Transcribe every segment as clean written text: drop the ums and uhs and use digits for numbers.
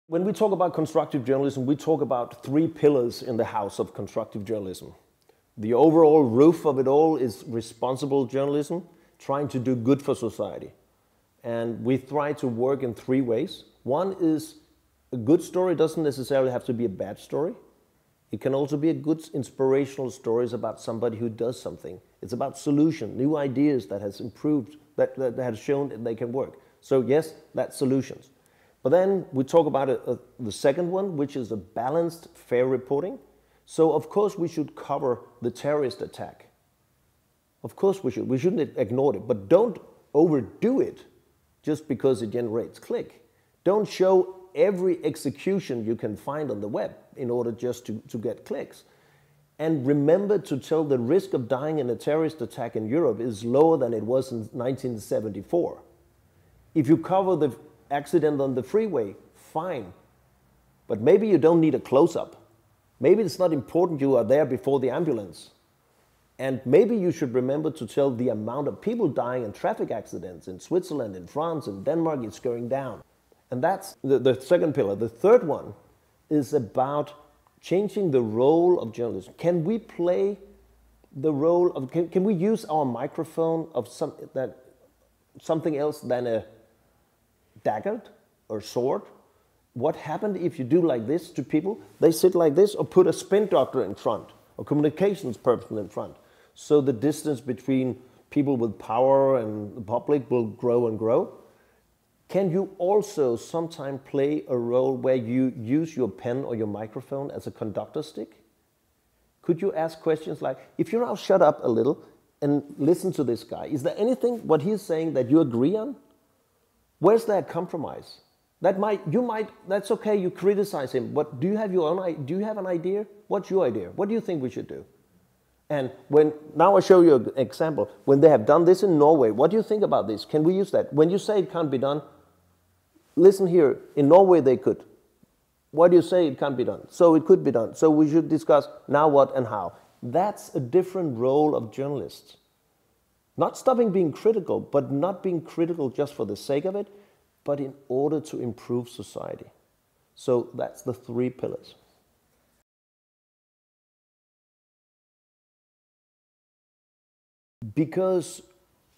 When we talk about constructive journalism, we talk about three pillars in the house of constructive journalism. The overall roof of it all is responsible journalism, trying to do good for society. And we try to work in three ways. One is a good story doesn't necessarily have to be a bad story. It can also be a good inspirational stories about somebody who does something. It's about solution, new ideas that has improved, that has shown that they can work. So yes, that's solutions. But then we talk about the second one, which is a balanced, fair reporting. So of course we should cover the terrorist attack. Of course we should. We shouldn't ignore it, but don't overdo it just because it generates click. Don't show every execution you can find on the web in order just to get clicks. And remember to tell the risk of dying in a terrorist attack in Europe is lower than it was in 1974. If you cover the accident on the freeway, fine. But maybe you don't need a close-up. Maybe it's not important you are there before the ambulance. And maybe you should remember to tell the amount of people dying in traffic accidents in Switzerland, in France, in Denmark, it's going down. And that's the second pillar. The third one is about changing the role of journalism. Can we play the role of, can we use our microphone of something else than a dagger or sword? What happened if you do like this to people? They sit like this, or put a spin doctor in front, or communications person in front. So the distance between people with power and the public will grow and grow. Can you also sometimes play a role where you use your pen or your microphone as a conductor stick? Could you ask questions like, if you now shut up a little and listen to this guy, is there anything what he's saying that you agree on? Where's that compromise? That's okay, you criticize him, but do you have an idea? What's your idea? What do you think we should do? And now I show you an example. When they have done this in Norway, what do you think about this? Can we use that? When you say it can't be done, listen here, in Norway they could. Why do you say it can't be done? So it could be done. So we should discuss now what and how. That's a different role of journalists. Not stopping being critical, but not being critical just for the sake of it, but in order to improve society. So that's the three pillars. Because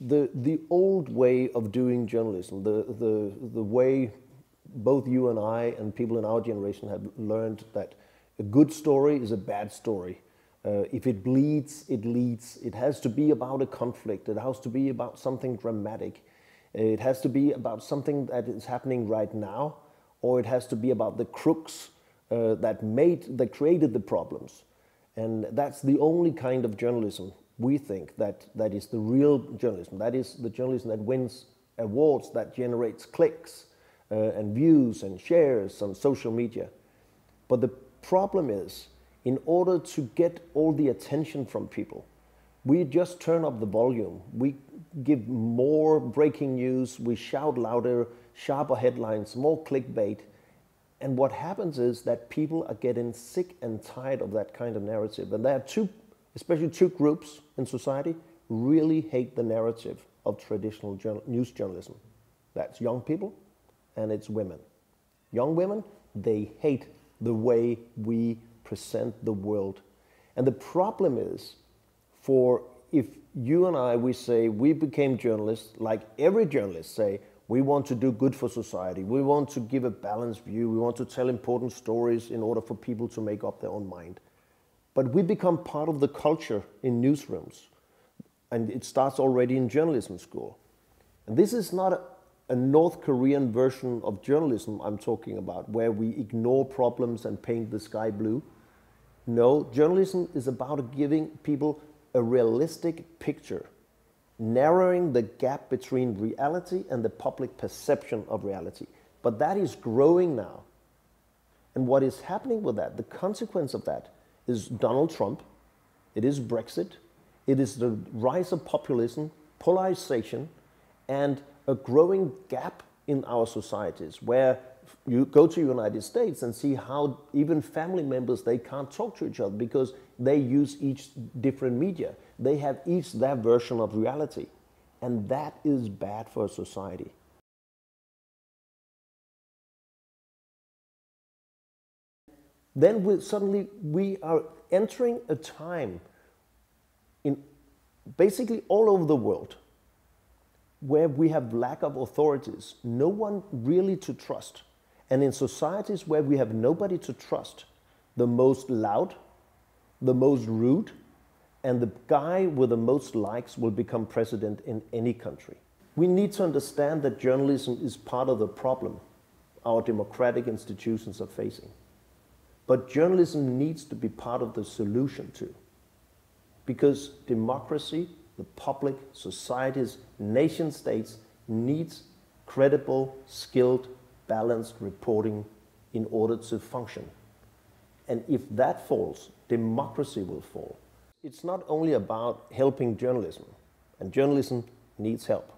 the old way of doing journalism, the way both you and I and people in our generation have learned that a good story is a bad story. If it bleeds, it leads. It has to be about a conflict. It has to be about something dramatic. It has to be about something that is happening right now, or it has to be about the crooks that created the problems. And that's the only kind of journalism we think that is the real journalism. That is the journalism that wins awards, that generates clicks and views and shares on social media. But the problem is, in order to get all the attention from people, we just turn up the volume. We give more breaking news, we shout louder, sharper headlines, more clickbait. And what happens is that people are getting sick and tired of that kind of narrative. And there are especially two groups in society, really hate the narrative of traditional news journalism. That's young people and it's women. Young women, they hate the way we present the world. And the problem is, if you and I, we say we became journalists, like every journalist say, we want to do good for society, we want to give a balanced view, we want to tell important stories in order for people to make up their own mind. But we become part of the culture in newsrooms. And it starts already in journalism school. And this is not a North Korean version of journalism I'm talking about, where we ignore problems and paint the sky blue. No, journalism is about giving people a realistic picture, narrowing the gap between reality and the public perception of reality. But that is growing now. And what is happening with that, the consequence of that, is Donald Trump, it is Brexit, it is the rise of populism, polarization, and a growing gap in our societies, where you go to the United States and see how even family members, they can't talk to each other because they use each different media. They have each their version of reality. And that is bad for society. then we are entering a time in basically all over the world where we have lack of authorities, no one really to trust. And in societies where we have nobody to trust, the most loud, the most rude, and the guy with the most likes will become president in any country. We need to understand that journalism is part of the problem our democratic institutions are facing. But journalism needs to be part of the solution too. Because democracy, the public, societies, nation states needs credible, skilled, balanced reporting in order to function. And if that falls, democracy will fall. It's not only about helping journalism, and journalism needs help.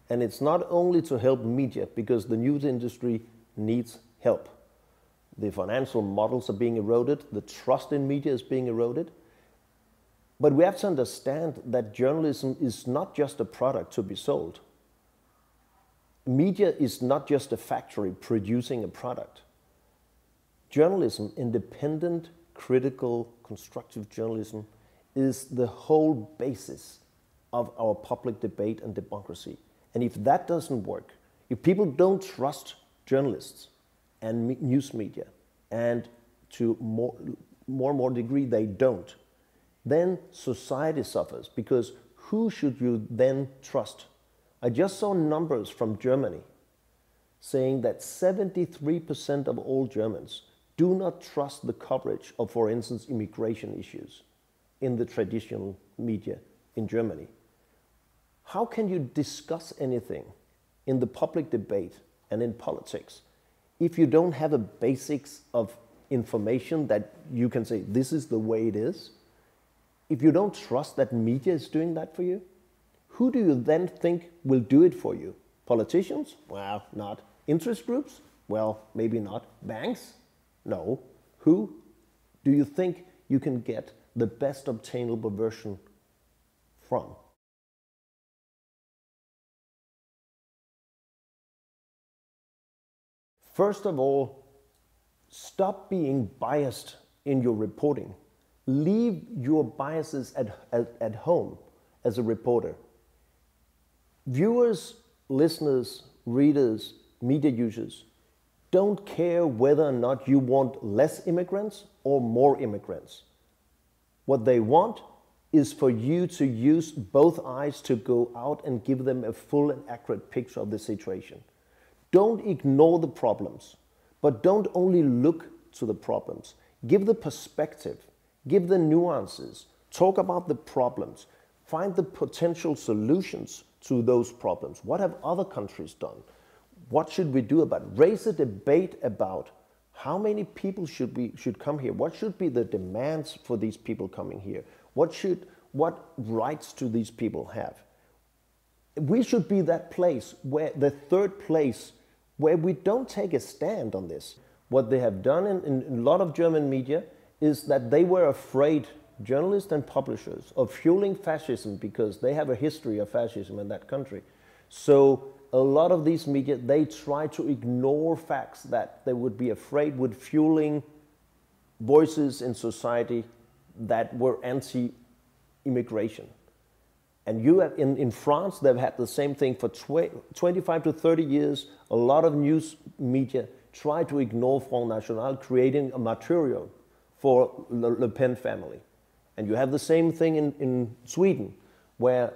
And it's not only to help media, because the news industry needs help. The financial models are being eroded, the trust in media is being eroded. But we have to understand that journalism is not just a product to be sold. Media is not just a factory producing a product. Journalism, independent, critical, constructive journalism, is the whole basis of our public debate and democracy. And if that doesn't work, if people don't trust journalists and news media, and to more and more degree they don't, then society suffers, because who should you then trust? I just saw numbers from Germany saying that 73% of all Germans do not trust the coverage of, for instance, immigration issues in the traditional media in Germany. How can you discuss anything in the public debate and in politics if you don't have a basics of information that you can say, this is the way it is? If you don't trust that media is doing that for you, who do you then think will do it for you? Politicians? Well, not. Interest groups? Well, maybe not. Banks? No. Who do you think you can get the best obtainable version from? First of all, stop being biased in your reporting. Leave your biases at home as a reporter. Viewers, listeners, readers, media users don't care whether or not you want less immigrants or more immigrants. What they want is for you to use both eyes to go out and give them a full and accurate picture of the situation. Don't ignore the problems, but don't only look to the problems. Give the perspective, give the nuances, talk about the problems, find the potential solutions to those problems. What have other countries done? What should we do about it? Raise a debate about how many people should come here. What should be the demands for these people coming here? What rights do these people have? We should be that place, where the third place, where we don't take a stand on this. What they have done in a lot of German media is that they were afraid, journalists and publishers, of fueling fascism, because they have a history of fascism in that country. So a lot of these media, they try to ignore facts that they would be afraid would fueling voices in society that were anti-immigration. And you have, in France, they've had the same thing for 25 to 30 years. A lot of news media try to ignore Front National, creating a material for Le Pen family. And you have the same thing in Sweden, where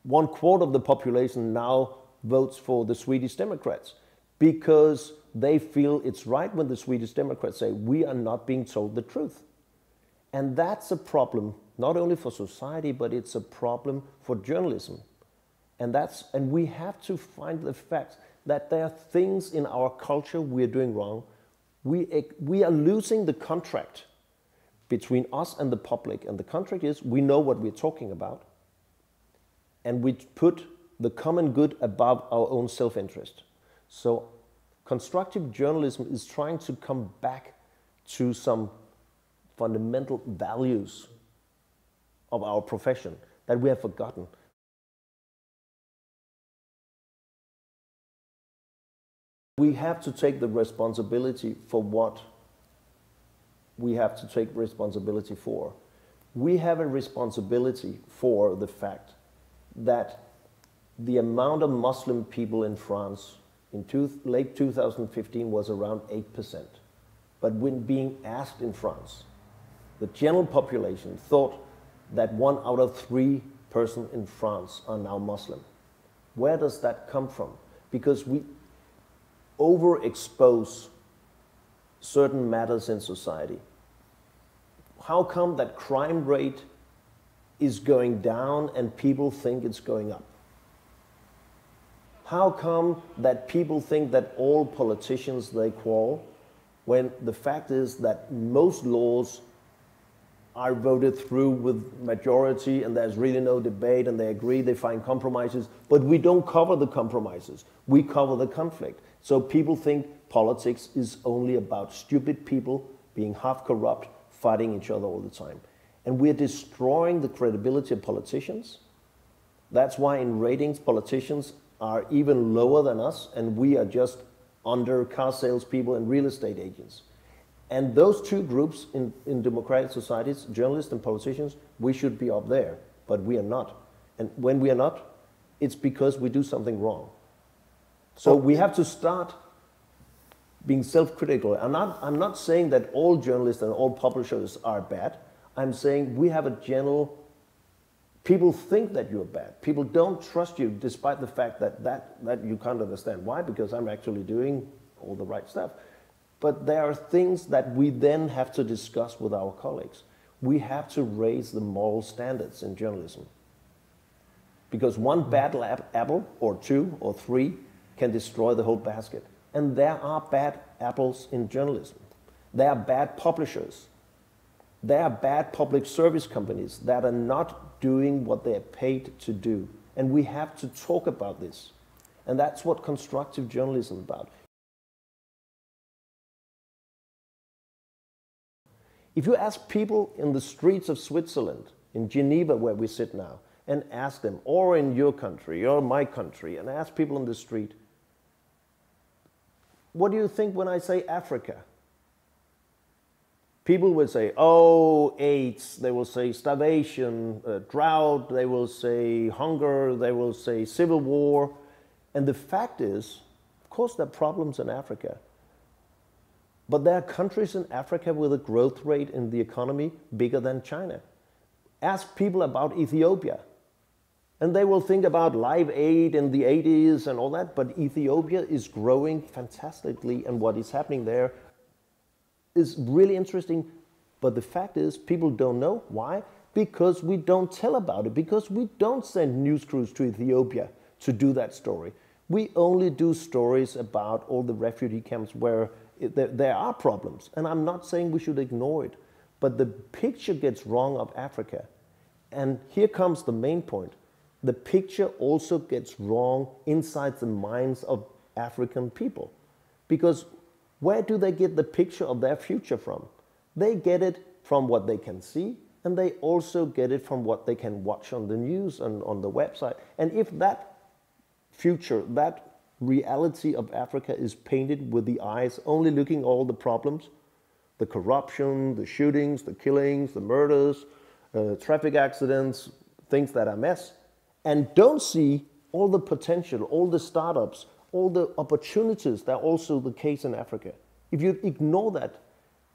1/4 of the population now votes for the Swedish Democrats, because they feel it's right when the Swedish Democrats say, we are not being told the truth. And that's a problem, not only for society, but it's a problem for journalism. And we have to find the facts that there are things in our culture we're doing wrong. We are losing the contract between us and the public. And the contract is, we know what we're talking about, and we put the common good above our own self-interest. So constructive journalism is trying to come back to some fundamental values of our profession that we have forgotten. We have to take the responsibility for what we have to take responsibility for. We have a responsibility for the fact that the amount of Muslim people in France in late 2015 was around 8%. But when being asked in France, the general population thought that 1 out of 3 persons in France are now Muslim. Where does that come from? Because we overexpose certain matters in society. How come that crime rate is going down and people think it's going up? How come that people think that all politicians, they quarrel, when the fact is that most laws are voted through with majority and there's really no debate and they agree, they find compromises, but we don't cover the compromises, we cover the conflict. So people think politics is only about stupid people being half corrupt, fighting each other all the time. And we're destroying the credibility of politicians. That's why in ratings, politicians are even lower than us, and we are just under car salespeople and real estate agents. And those two groups in democratic societies, journalists and politicians, we should be up there, but we are not. And when we are not, it's because we do something wrong. So we have to start being self-critical. I'm not saying that all journalists and all publishers are bad. I'm saying we have a general, people think that you're bad. People don't trust you despite the fact that you can't understand. Why? Because I'm actually doing all the right stuff. But there are things that we then have to discuss with our colleagues. We have to raise the moral standards in journalism. Because one bad apple, or 2 or 3, can destroy the whole basket. And there are bad apples in journalism. There are bad publishers. There are bad public service companies that are not doing what they are paid to do. And we have to talk about this. And that's what constructive journalism is about. If you ask people in the streets of Switzerland, in Geneva where we sit now, and ask them, or in your country, or my country, and ask people on the street, what do you think when I say Africa? People will say, oh, AIDS, they will say starvation, drought, they will say hunger, they will say civil war. And the fact is, of course there are problems in Africa. But there are countries in Africa with a growth rate in the economy bigger than China. Ask people about Ethiopia. And they will think about Live Aid in the 80s and all that, but Ethiopia is growing fantastically, and what is happening there is really interesting. But the fact is, people don't know. Why? Because we don't tell about it, because we don't send news crews to Ethiopia to do that story. We only do stories about all the refugee camps where there are problems. And I'm not saying we should ignore it, but the picture gets wrong of Africa. And here comes the main point. The picture also gets wrong inside the minds of African people. Because where do they get the picture of their future from? They get it from what they can see, and they also get it from what they can watch on the news and on the website. And if that future, that reality of Africa is painted with the eyes only looking at all the problems, the corruption, the shootings, the killings, the murders, traffic accidents, things that are a mess, and don't see all the potential, all the startups, all the opportunities that are also the case in Africa. If you ignore that,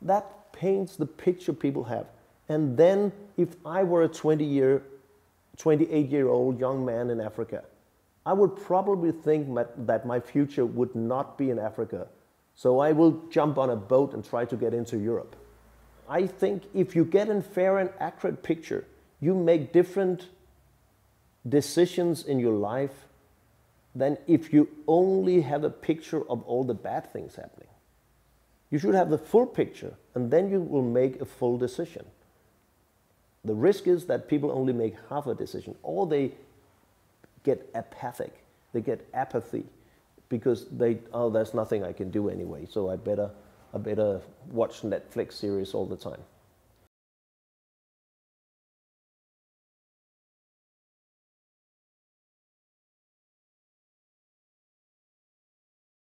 that paints the picture people have. And then if I were a 28-year-old young man in Africa, I would probably think that my future would not be in Africa. So I will jump on a boat and try to get into Europe. I think if you get a fair and accurate picture, you make different decisions in your life than if you only have a picture of all the bad things happening. You should have the full picture, and then you will make a full decision. The risk is that people only make half a decision, or they get apathic, they get apathy, because there's nothing I can do anyway, so I better watch Netflix series all the time.